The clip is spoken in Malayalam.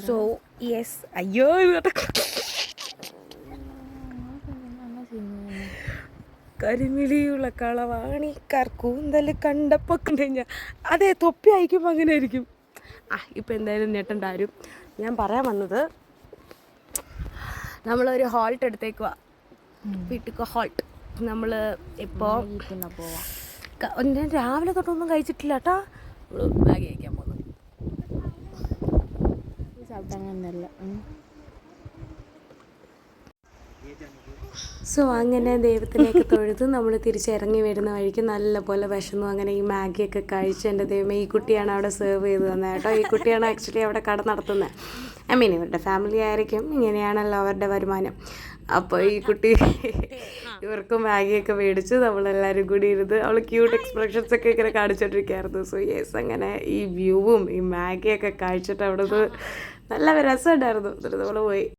സോ യെസ് അയ്യോ കരിമിഴിയുള്ള കളവാണിക്കാർ കൂന്തൽ കണ്ടപ്പോൾ ഞാൻ അതെ തൊപ്പി അയക്കുമ്പോൾ അങ്ങനെ ആയിരിക്കും. ഇപ്പം എന്തായാലും ഞെട്ടണ്ട ആരും. ഞാൻ പറയാൻ വന്നത്, നമ്മളൊരു ഹോൾട്ട് എടുത്തേക്കുക, വീട്ടിക്ക് ഹോൾട്ട്. നമ്മൾ ഇപ്പോൾ ഞാൻ രാവിലെ തൊട്ടൊന്നും കഴിച്ചിട്ടില്ല കേട്ടോ. ബാഗ് കഴിക്കാൻ പോകുന്നു. സോ അങ്ങനെ ദൈവത്തിലേക്ക് തൊഴുത് നമ്മൾ തിരിച്ചിറങ്ങി വരുന്ന വഴിക്ക് നല്ലപോലെ വിശന്നു. അങ്ങനെ ഈ മാഗിയൊക്കെ കഴിച്ച് എൻ്റെ ദൈവമേ, ഈ കുട്ടിയാണ് അവിടെ സെർവ് ചെയ്ത് തന്നത് കേട്ടോ. ഈ കുട്ടിയാണ് ആക്ച്വലി അവിടെ കട നടത്തുന്നത്. ഇവരുടെ ഫാമിലി ആയിരിക്കും, ഇങ്ങനെയാണല്ലോ അവരുടെ വരുമാനം. അപ്പോൾ ഈ കുട്ടി ഇവർക്ക് മാഗിയൊക്കെ മേടിച്ച് നമ്മളെല്ലാവരും കൂടി ഇരുന്ന് അവൾ ക്യൂട്ട് എക്സ്പ്രഷൻസ് ഒക്കെ ഇങ്ങനെ കാണിച്ചോണ്ടിരിക്കുകയായിരുന്നു. സോ യെസ്, അങ്ങനെ ഈ വ്യൂവും ഈ മാഗിയൊക്കെ കഴിച്ചിട്ട് അവിടെ നിന്ന് നല്ല രസമുണ്ടായിരുന്നു. എന്നിട്ട് നമ്മൾ പോയി.